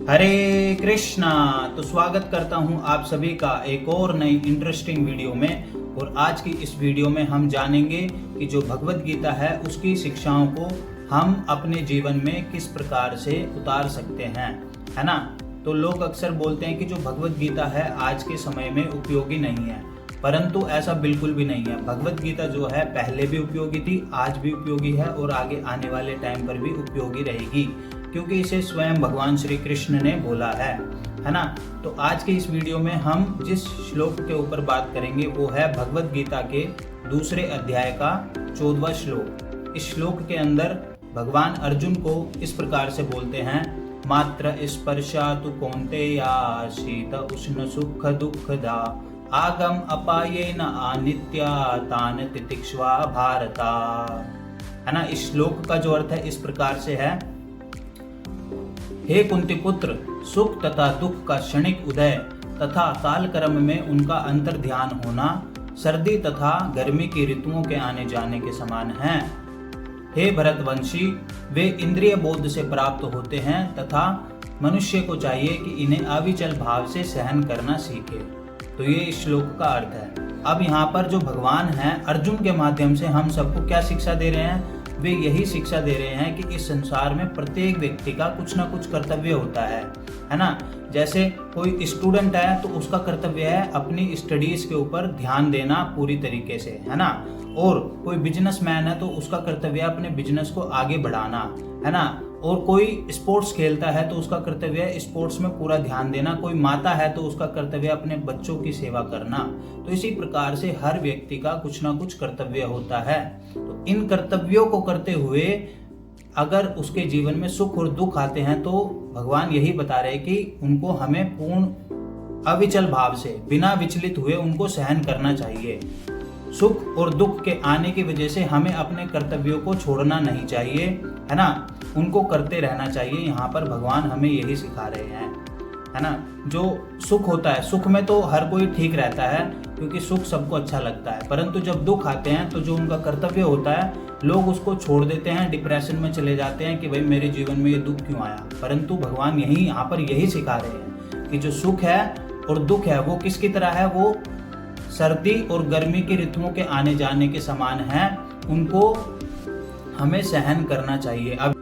हरे कृष्णा। तो स्वागत करता हूं आप सभी का एक और नई इंटरेस्टिंग वीडियो में। और आज की इस वीडियो में हम जानेंगे कि जो भगवत गीता है उसकी शिक्षाओं को हम अपने जीवन में किस प्रकार से उतार सकते हैं, है ना। तो लोग अक्सर बोलते हैं कि जो भगवत गीता है आज के समय में उपयोगी नहीं है, परंतु ऐसा बिल्कुल भी नहीं है। भगवत गीता जो है पहले भी उपयोगी थी, आज भी उपयोगी है और आगे आने वाले टाइम पर भी उपयोगी रहेगी, क्योंकि इसे स्वयं भगवान श्री कृष्ण ने बोला है ना। तो आज के इस वीडियो में हम जिस श्लोक के ऊपर बात करेंगे वो है भगवत गीता के दूसरे अध्याय का 14वां श्लोक। इस श्लोक के अंदर भगवान अर्जुन को इस प्रकार से बोलते हैं, मात्र स्पर्शातु कौन्तेया शीत उष्ण सुख दुःखदा आगम अपायेन आनित्या तान तितिक्ष्वा भारता, है ना। इस श्लोक का जो अर्थ है इस प्रकार से है, हे कुंती पुत्र, सुख तथा दुख का क्षणिक उदय तथा काल क्रम में उनका अंतर ध्यान होना सर्दी तथा गर्मी की ऋतुओं के आने जाने के समान है। हे भरतवंशी, वे इंद्रिय बोध से प्राप्त होते हैं तथा मनुष्य को चाहिए कि इन्हें अविचल भाव से सहन करना सीखे। तो ये इस श्लोक का अर्थ है। अब यहाँ पर जो भगवान हैं अर्जुन के माध्यम से हम सबको क्या शिक्षा दे रहे हैं, वे यही शिक्षा दे रहे हैं कि इस संसार में प्रत्येक व्यक्ति का कुछ ना कुछ कर्तव्य होता है ना। जैसे कोई स्टूडेंट है तो उसका कर्तव्य है अपनी स्टडीज के ऊपर ध्यान देना पूरी तरीके से, है ना। और कोई बिजनेसमैन है तो उसका कर्तव्य है अपने बिजनेस को आगे बढ़ाना, है ना। और कोई स्पोर्ट्स खेलता है तो उसका कर्तव्य है स्पोर्ट्स में पूरा ध्यान देना। कोई माता है तो उसका कर्तव्य है अपने बच्चों की सेवा करना। तो इसी प्रकार से हर व्यक्ति का कुछ ना कुछ कर्तव्य होता है। तो इन कर्तव्यों को करते हुए अगर उसके जीवन में सुख और दुख आते हैं तो भगवान यही बता रहे कि उनको हमें पूर्ण अविचल भाव से बिना विचलित हुए उनको सहन करना चाहिए। सुख और दुख के आने की वजह से हमें अपने कर्तव्यों को छोड़ना नहीं चाहिए, है ना। उनको करते रहना चाहिए। यहाँ पर भगवान हमें यही सिखा रहे हैं, है ना। जो सुख होता है, सुख में तो हर कोई ठीक रहता है क्योंकि सुख सबको अच्छा लगता है, परंतु जब दुख आते हैं तो जो उनका कर्तव्य होता है लोग उसको छोड़ देते हैं, डिप्रेशन में चले जाते हैं कि भाई मेरे जीवन में ये दुख क्यों आया। परंतु भगवान यहाँ पर यही सिखा रहे हैं कि जो सुख है और दुख है वो किसकी तरह है, वो सर्दी और गर्मी की ऋतुओं के आने जाने के समान है। उनको हमें सहन करना चाहिए। अब